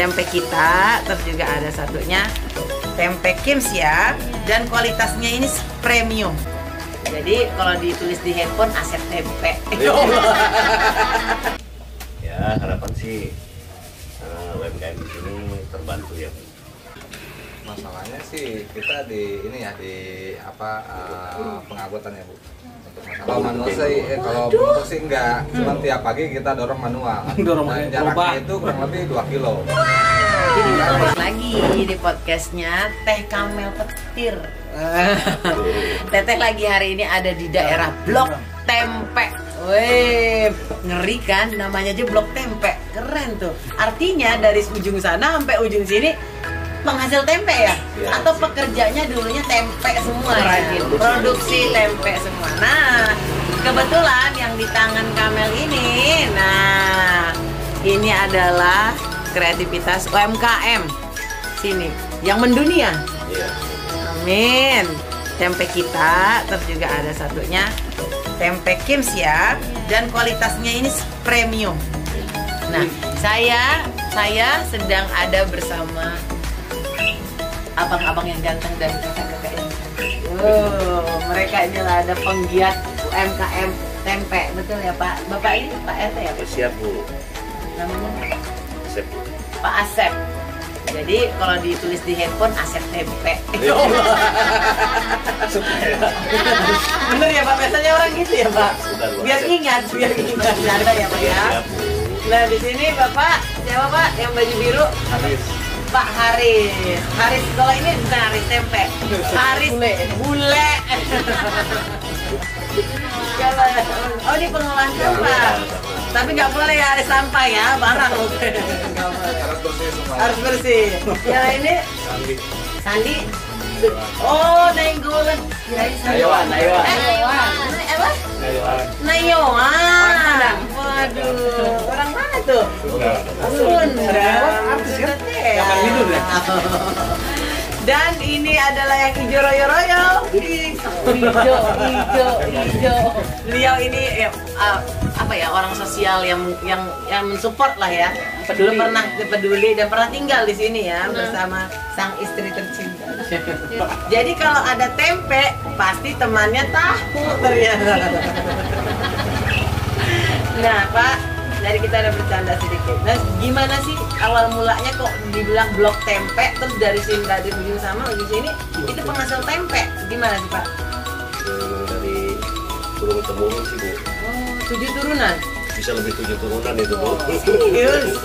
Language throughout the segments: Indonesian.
tempe kita, terus juga ada satunya tempe Kim's ya, dan kualitasnya ini premium. Jadi kalau ditulis di handphone Asep Tempe. Ya harapan sih UMKM di sini terbantu ya. Masalahnya sih kita di ini ya di pengagotan ya Bu. Untuk masalah manual sih kalau untuk sih enggak, cuma tiap pagi kita dorong manual. Dan jaraknya itu kurang lebih 2 kilo. Jadi balik lagi di podcastnya Teh Kamel Petir. Teteh lagi hari ini ada di daerah Blok Tempe. Wih, ngeri kan? Namanya aja Blok Tempe, keren tuh. Artinya dari ujung sana sampai ujung sini penghasil tempe ya? Atau pekerjanya dulunya tempe semua ya? Produksi tempe semua. Nah, kebetulan yang di tangan Kamel ini, nah ini adalah kreativitas UMKM sini yang mendunia. Amin. Tempe kita, terus juga ada satunya tempe Kim's ya, dan kualitasnya ini premium. Nah, saya sedang ada bersama abang-abang yang ganteng dan kakak-kakak yang mereka inilah ada penggiat UMKM tempe, betul ya Pak? Bapak ini Pak RT ya Pak? Siap Bu. Namanya? Asep. Pak Asep. Jadi kalau ditulis di handphone Asep Tempe. Bener ya Pak, biasanya orang gitu ya Pak? Biar ingat ada ya Pak ya. Nah di sini Bapak, siapa Pak yang baju biru? Haris. Pak Haris. Haris kalau ini bukan Haris tempe. Haris bule. Oh ini pengolahan sampah. Tapi nggak boleh ya ada sampah ya, barang. Harus bersih. Yang ini Sandi. Oh, Nainggolan. Nayoan. Nayoan. Waduh, orang mana tuh? Sunda. Artis kan? Dan ini adalah yang hijau royo-royo. Hijau. Beliau ini apa ya, orang sosial yang mensupport lah ya. Dulu pernah peduli dan pernah tinggal di sini ya bersama sang istri tercinta. Jadi kalau ada tempe pasti temannya tahu ternyata. Nah Pak, dari kita ada bercanda sedikit. Nah gimana sih awal mulanya kok dibilang Blok Tempe, terus dari sini dari ujung sama ujung sini itu penghasil tempe, gimana sih Pak? Dari turun temurun sih Bu. Oh, 7 turunan? Bisa lebih 7 turunan itu Bu. Serius?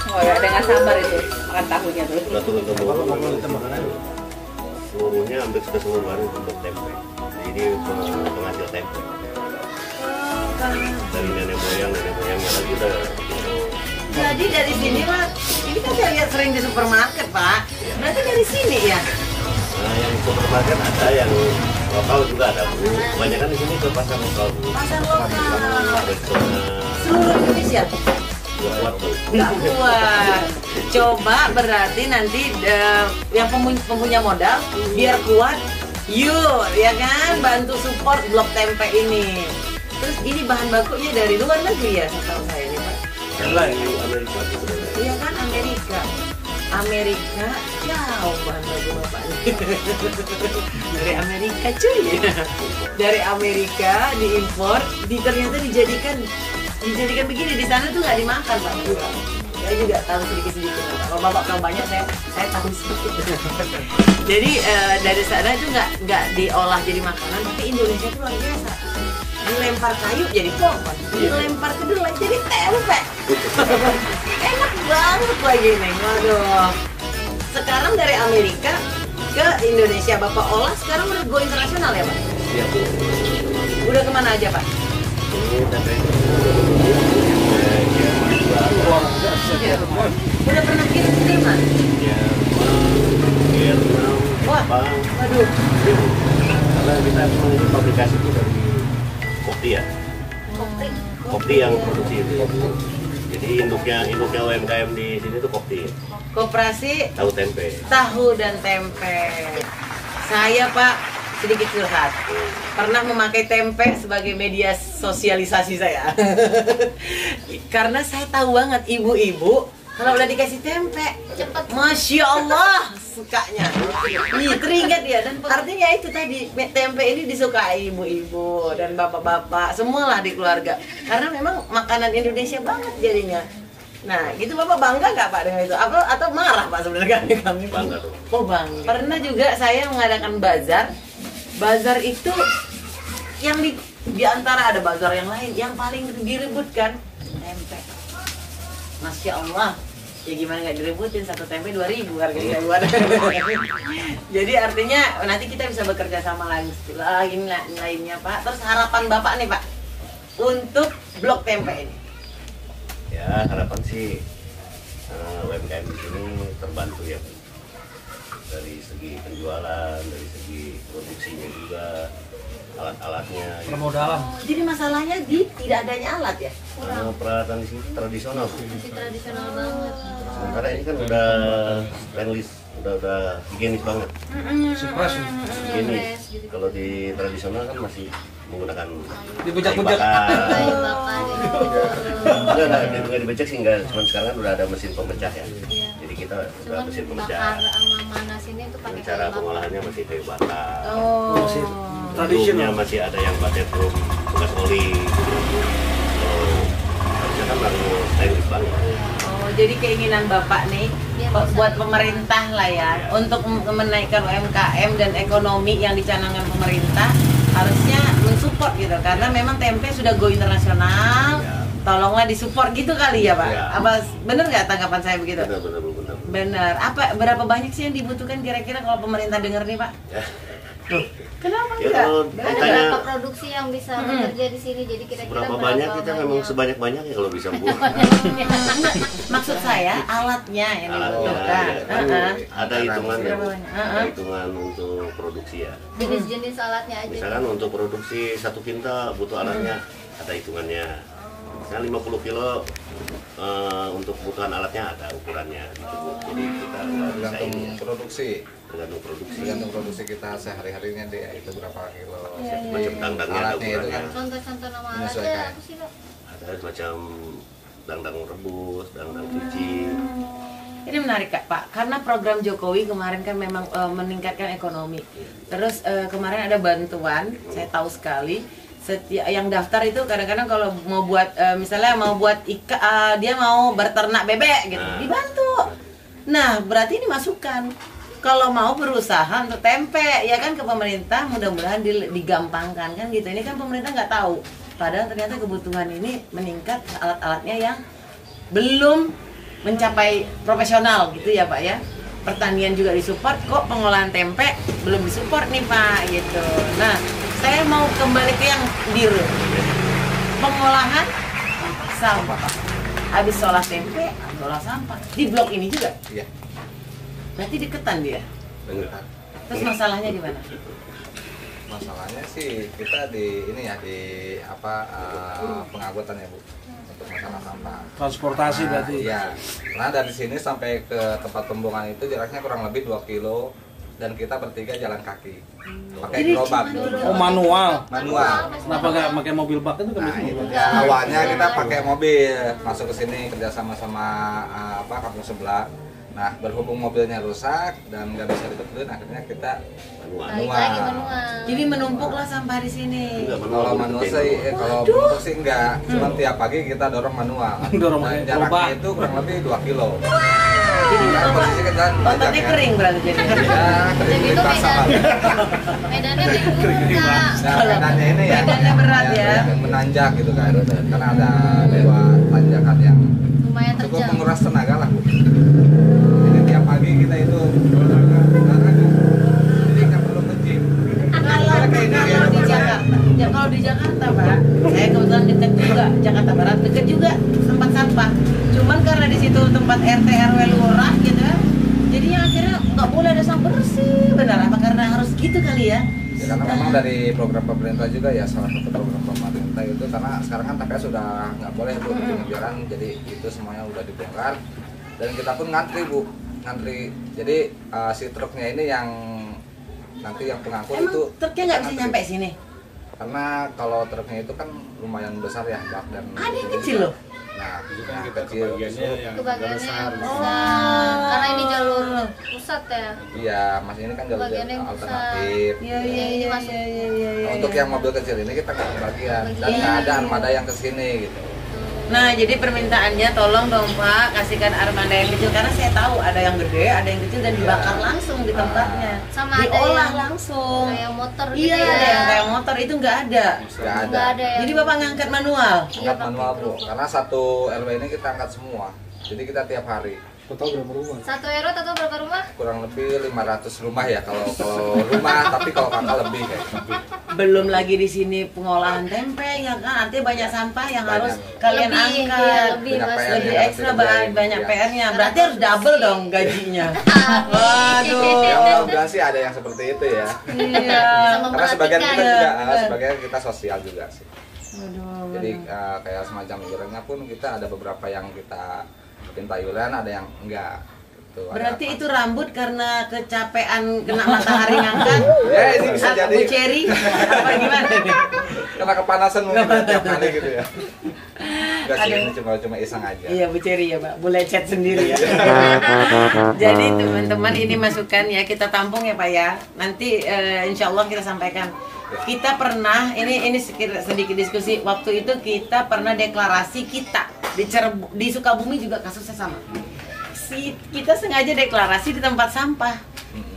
Oh ya, dengan sabar itu makan tahunya tuh. Udah turun temurun. Seluruhnya hampir sudah semua itu Blok Tempe. Jadi penghasil tempe. Dari nenek moyangnya lagi udah. Jadi dari sini Pak, ini kan saya lihat sering di supermarket Pak. Berarti dari sini ya? Nah yang supermarket ada, yang lokal juga ada Bu. Kebanyakan di sini ke pasar lokal Bu. Pasar lokal. Restoran. Seluruh Indonesia? Nggak kuat Bu. Nggak kuat. Coba berarti nanti yang punya modal biar kuat, yuk ya kan, bantu support Blok Tempe ini. Terus ini bahan bakunya dari luar negeri ya, setahu saya ini Pak? Amerika. Iya kan, Amerika jauh bahan baku Bapaknya. Dari Amerika cuy. Dari Amerika diimpor, ternyata dijadikan begini. Di sana tuh nggak dimakan Pak. Saya juga tahu sedikit. Kalau Bapak tahu banyak, saya tahu sedikit. Jadi dari sana itu nggak diolah jadi makanan, tapi Indonesia itu luar biasa. Dilempar kayu jadi pohon, dilempar kedelai jadi tempe. Enak banget lagi nih, waduh. Sekarang dari Amerika ke Indonesia Bapak olah, sekarang udah go internasional ya Pak? Iya Bu. Udah kemana aja Pak? Ini tempe Udah pernah kirim ke mana? Vietnam, Jepang. Waduh. Karena kita memang ini pabrikasi itu dari Kopti ya. Kopti yang produksi itu. Jadi induknya UMKM di sini tuh Kopti. Koperasi Tahu tempe. Tahu dan tempe. Saya Pak sedikit curhat. Pernah memakai tempe sebagai media sosialisasi saya. Karena saya tahu banget ibu-ibu Kalau udah dikasih tempe, cepet. Masya Allah, sukanya. Ih, teringat ya. Dan artinya itu tadi, tempe ini disukai ibu-ibu dan bapak-bapak, semualah di keluarga. Karena memang makanan Indonesia banget jadinya. Nah, gitu Bapak bangga nggak Pak dengan itu? Atau marah Pak sebenarnya kami? Bangga tuh. Oh bangga. Pernah juga saya mengadakan bazar. Bazar itu yang di antara ada bazar yang lain, yang paling direbutkan tempe. Masya Allah. Ya gimana nggak direbutin, satu tempe 2.000 harganya buat. Jadi artinya nanti kita bisa bekerja sama lagi lainnya Pak. Terus harapan Bapak nih Pak untuk blok tempe ini? Ya harapan sih UMKM di sini terbantu ya, dari segi penjualan, dari segi produksinya juga, alat-alatnya. Permodalan. Jadi masalahnya tidak adanya alat ya? Peralatan di sini tradisional. Masih tradisional banget. Sementara ini kan udah stainless, udah higienis banget. Supres. Higienis. Kalau di tradisional kan masih menggunakan dibejak-bejak. Enggak dibejak sih, enggak. Cuman sekarang kan udah ada mesin pemecah ya. Iya. Jadi kita udah mesin pemecah. Bakar sama manas ini tuh pakai Cara pengolahannya masih kayu bakar. Oh. Tradisional masih ada yang pakai drum bekas oli. Harusnya kan harus stainless banget. Oh, jadi keinginan Bapak nih buat pemerintah lah ya, untuk menaikkan UMKM dan ekonomi yang dicanangkan pemerintah harusnya mensupport gitu, karena memang tempe sudah go internasional. Tolonglah disupport gitu kali ya Pak. Apa bener nggak tanggapan saya begitu? Benar. Benar. Apa berapa banyak sih yang dibutuhkan kira-kira kalau pemerintah dengar nih Pak? Loh, kenapa enggak? Berapa produksi yang bisa bekerja di sini, jadi kira-kira berapa banyak kita memang sebanyak-banyaknya kalau bisa buat. Maksud saya alatnya yang dibutuhkan. Ada hitungannya, ada hitungan untuk produksi ya. Jenis-jenis alatnya aja. Misalkan untuk produksi 1 kintal butuh alatnya, ada hitungannya. Misalnya 50 kilo untuk kebutuhan alatnya ada ukurannya. Jadi kita tergantung produksi. Tergantung produksi kita sehari-harinya deh, itu berapa kilo. Macam dangdangnya ada alatnya itu kan. ukurannya. Contoh-contoh nama alatnya apa sih Pak? Ada macam dangdang rebus, dangdang cuci. Ini menarik Pak, karena program Jokowi kemarin kan memang meningkatkan ekonomi. Terus kemarin ada bantuan, saya tahu sekali. Yang daftar itu kadang-kadang kalau mau buat misalnya mau buat dia mau berternak bebek gitu, dibantu. Nah berarti ini masukan kalau mau berusaha untuk tempe ya kan ke pemerintah, mudah-mudahan digampangkan kan gitu. Ini kan pemerintah nggak tahu, padahal ternyata kebutuhan ini meningkat, alat-alatnya yang belum mencapai profesional gitu ya Pak ya. Pertanian juga disupport, kok pengolahan tempe belum disupport nih Pak gitu. Nah saya mau kembali ke yang biru, pengolahan sampah. Habis olah tempe, olah sampah di blok ini juga. Iya. Berarti deketan dia. Benar. Terus masalahnya di mana? Masalahnya sih kita di ini ya, di pengangkutan ya Bu, untuk masalah sampah. Transportasi berarti. Iya. Nah dari sini sampai ke tempat pembuangan itu jaraknya kurang lebih 2 kilo. Dan kita bertiga jalan kaki, pakai gerobak. Oh manual. Kenapa nggak pakai mobil bak itu kan? Ya, awalnya kita pakai mobil masuk ke sini kerjasama sama kampung sebelah. Nah berhubung mobilnya rusak dan nggak bisa dibetulin, akhirnya kita manual. Jadi menumpuklah sampah di sini. Kalau manual sih, kalau menumpuk sih enggak. Cuma tiap pagi kita dorong manual. Dan jaraknya itu kurang lebih 2 kilo. Jadi posisi kita otaknya kering berarti jadi. Ya, kering basah banget. Medannya berat. Nah, medannya ini ya. Medannya berat ya. Menanjak gitu kan. Karena ada 2 tanjakan yang Lumayan cukup terjal. menguras tenaga lah Bu. Jadi tiap pagi kita itu olahraga. Jadi nggak perlu nge-gym. Kalau di Jakarta, ya kalau di Jakarta Pak, saya kebetulan dekat juga Jakarta Barat, dekat juga tempat sampah. Cuman karena di situ tempat RT RW lurah gitu kan, jadinya akhirnya nggak boleh ada sampah bersih. Benar apa karena harus gitu kali ya? Ya karena memang dari program pemerintah juga ya, salah satu program pemerintah itu, karena sekarang kan TPS sudah nggak boleh Bu di pinggir jalan, jadi itu semuanya udah dibongkar dan kita pun ngantri Bu, ngantri. Jadi si truknya ini yang nanti yang pengangkut Emang itu truknya nggak bisa nyampe sini? karena kalau truknya itu kan lumayan besar ya bak dan Ada yang kecil loh. Nah, Kan yang kita kecil kebagiannya yang Kebagiannya besar. yang besar. Karena ini jalur pusat ya. iya, Mas ini kan jalur Kebagiannya yang alternatif. Iya, gitu. iya, Ini iya, masuk. iya, iya, iya, Nah, iya. untuk yang mobil kecil ini kita nggak kebagian dan Iya. nggak ada armada yang kesini gitu. Nah, jadi permintaannya tolong dong Pak, kasihkan armada yang kecil karena saya tahu ada yang gede, ada yang kecil dan dibakar langsung di tempatnya. Sama ada diolah yang langsung. kayak motor gitu Iya, ya. ada yang kayak motor itu nggak ada. Nggak ada. Nggak ada yang Jadi Bapak ngangkat manual. Iya, Angkat manual Bu, karena satu RW ini kita angkat semua. Jadi kita tiap hari Total berapa rumah? Satu RW atau berapa rumah? kurang lebih 500 rumah ya kalau rumah, tapi kalau kakak lebih kayak gitu. Belum lagi di sini pengolahan tempe ya kan, artinya banyak sampah yang Banyak. harus kalian Lebih, angkat. iya, lebih, Banyak Mas. PR Lebih yang harus ekstra dikerjain. banyak Iya. PR-nya. Berarti harus double dong gajinya. Waduh. Ya mudah-mudahan sih ada yang seperti itu ya. Iya. Sama Karena sebagian kita memperhatikan. juga, Iya. sebagian kita sosial juga sih. Waduh. Jadi kayak semacam iurannya pun kita ada beberapa yang kita minta iuran, ada yang enggak. Gitu. Ada Berarti apa. itu rambut karena kecapean kena matahari ngangkat. Ya ini bisa Atau jadi Bu Cherry apa gimana nih? karena kepanasan mungkin tiap kali gitu ya. Enggak sih, Aduh. ini cuma iseng aja. Iya Bu Cherry ya Pak, boleh chat sendiri ya. Jadi teman-teman ini masukan ya, kita tampung ya Pak ya. Nanti insya Allah kita sampaikan. Kita pernah, ini sedikit diskusi, waktu itu kita pernah deklarasi kita di Sukabumi juga kasusnya sama. Kita sengaja deklarasi di tempat sampah.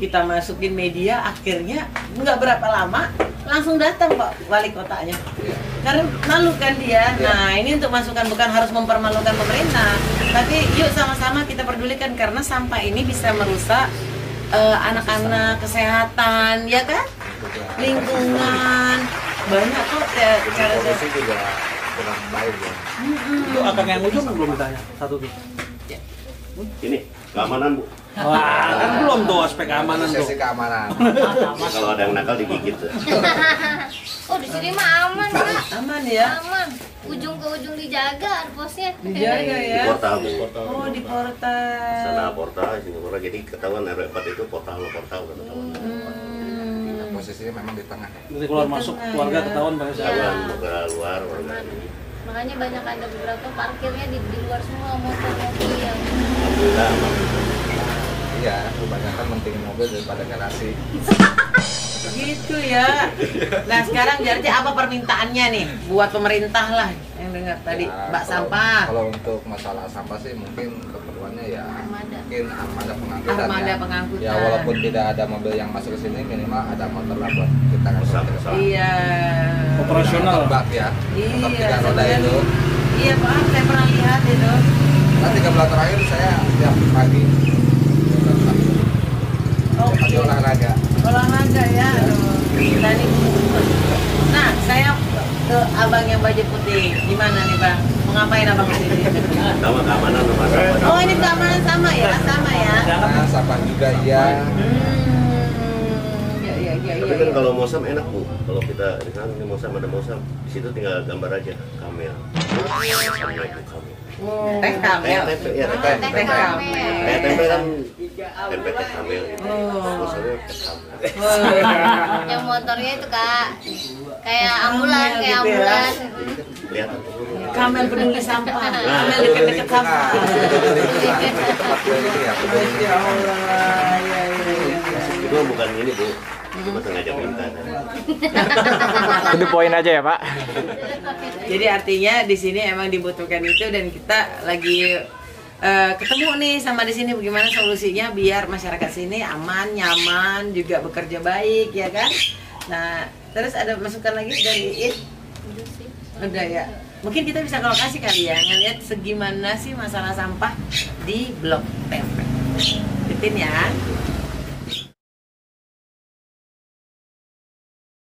Kita masukin media, akhirnya nggak berapa lama langsung datang Pak wali kotanya. Iya. Karena malu kan dia. Iya. Nah ini untuk masukan, bukan harus mempermalukan pemerintah, tapi yuk sama-sama kita pedulikan karena sampah ini bisa merusak anak-anak, kesehatan, ya kan? Lingkungan, banyak kok ya cara Polusi juga kurang baik ya. Itu akang yang ujung belum ditanya satu tuh. Ini keamanan Bu. Wah, kan belum tuh aspek keamanan tuh. Sesi keamanan. Kalau ada yang nakal digigit. Oh di sini mah aman Pak. aman ya. Aman. Ujung ke ujung dijaga posnya. Dijaga Di ya. portal Bu. Oh di portal. Sana portal, sini portal. Jadi ketahuan RW 4 itu portal ketahuan. Posisinya memang di tengah. Jadi keluar masuk keluarga ketahuan pada saat. Ketahuan ke luar warga. Makanya banyak ada beberapa parkirnya di luar semua motor-mobil. Alhamdulillah. Iya, kebanyakan mentingin mobil daripada garasi. Gitu ya. Nah sekarang jadi apa permintaannya nih buat pemerintah lah yang dengar tadi Ya, Mbak kalau- Sampah. Kalau untuk masalah sampah sih mungkin keperluannya ya Armada. mungkin armada pengangkutan. Armada ya. pengangkutan. Ya walaupun tidak ada mobil yang masuk ke sini minimal ada motor lah buat kita ngangkut. Besar. Iya. Operasional. Motor bak ya. Motor Iya. 3 roda sebenarnya- itu. Iya Pak, saya pernah lihat itu. Nah 3 bulan terakhir saya setiap pagi Oh, pagi olahraga. olahraga ya. Aduh. Tani. Nah, saya ke abang yang baju putih. Gimana nih Bang? Mau ngapain abang di sini? Sama keamanan sama sampah. Oh, ini keamanan sama ya? Sama ya? Nah, sampah juga iya. Iya. Tapi kan kalau mosam enak Bu. Kalau kita di sana ini mosam ada mosam, di situ tinggal gambar aja kamel. Sama itu kamel. Teh kamel. Tempe ya, Oh, tempe. teh kamel. Kayak tempe kan tempe teh kamel gitu. Oh. Mosamnya teh kamel. Yang motornya itu Kak. Kayak Kamel ambulan, gitu kayak ya. ambulan. Kelihatan. Kamel peduli sampah. Kamel Peduli deket-deket lingkungan. sampah. Peduli lingkungan. Tempat gue ini ya. peduli Masya lingkungan. Allah. Iya. Itu bukan ini Bu. Cuma sengaja minta. Itu poin aja ya Pak. Jadi artinya di sini emang dibutuhkan itu dan kita lagi ketemu nih sama di sini bagaimana solusinya biar masyarakat sini aman, nyaman, juga bekerja baik ya kan. Nah, terus ada masukan lagi dari Iit? Udah ya. Mungkin kita bisa ke lokasi kali ya, ngeliat segimana sih masalah sampah di Blok Tempe. Titin ya.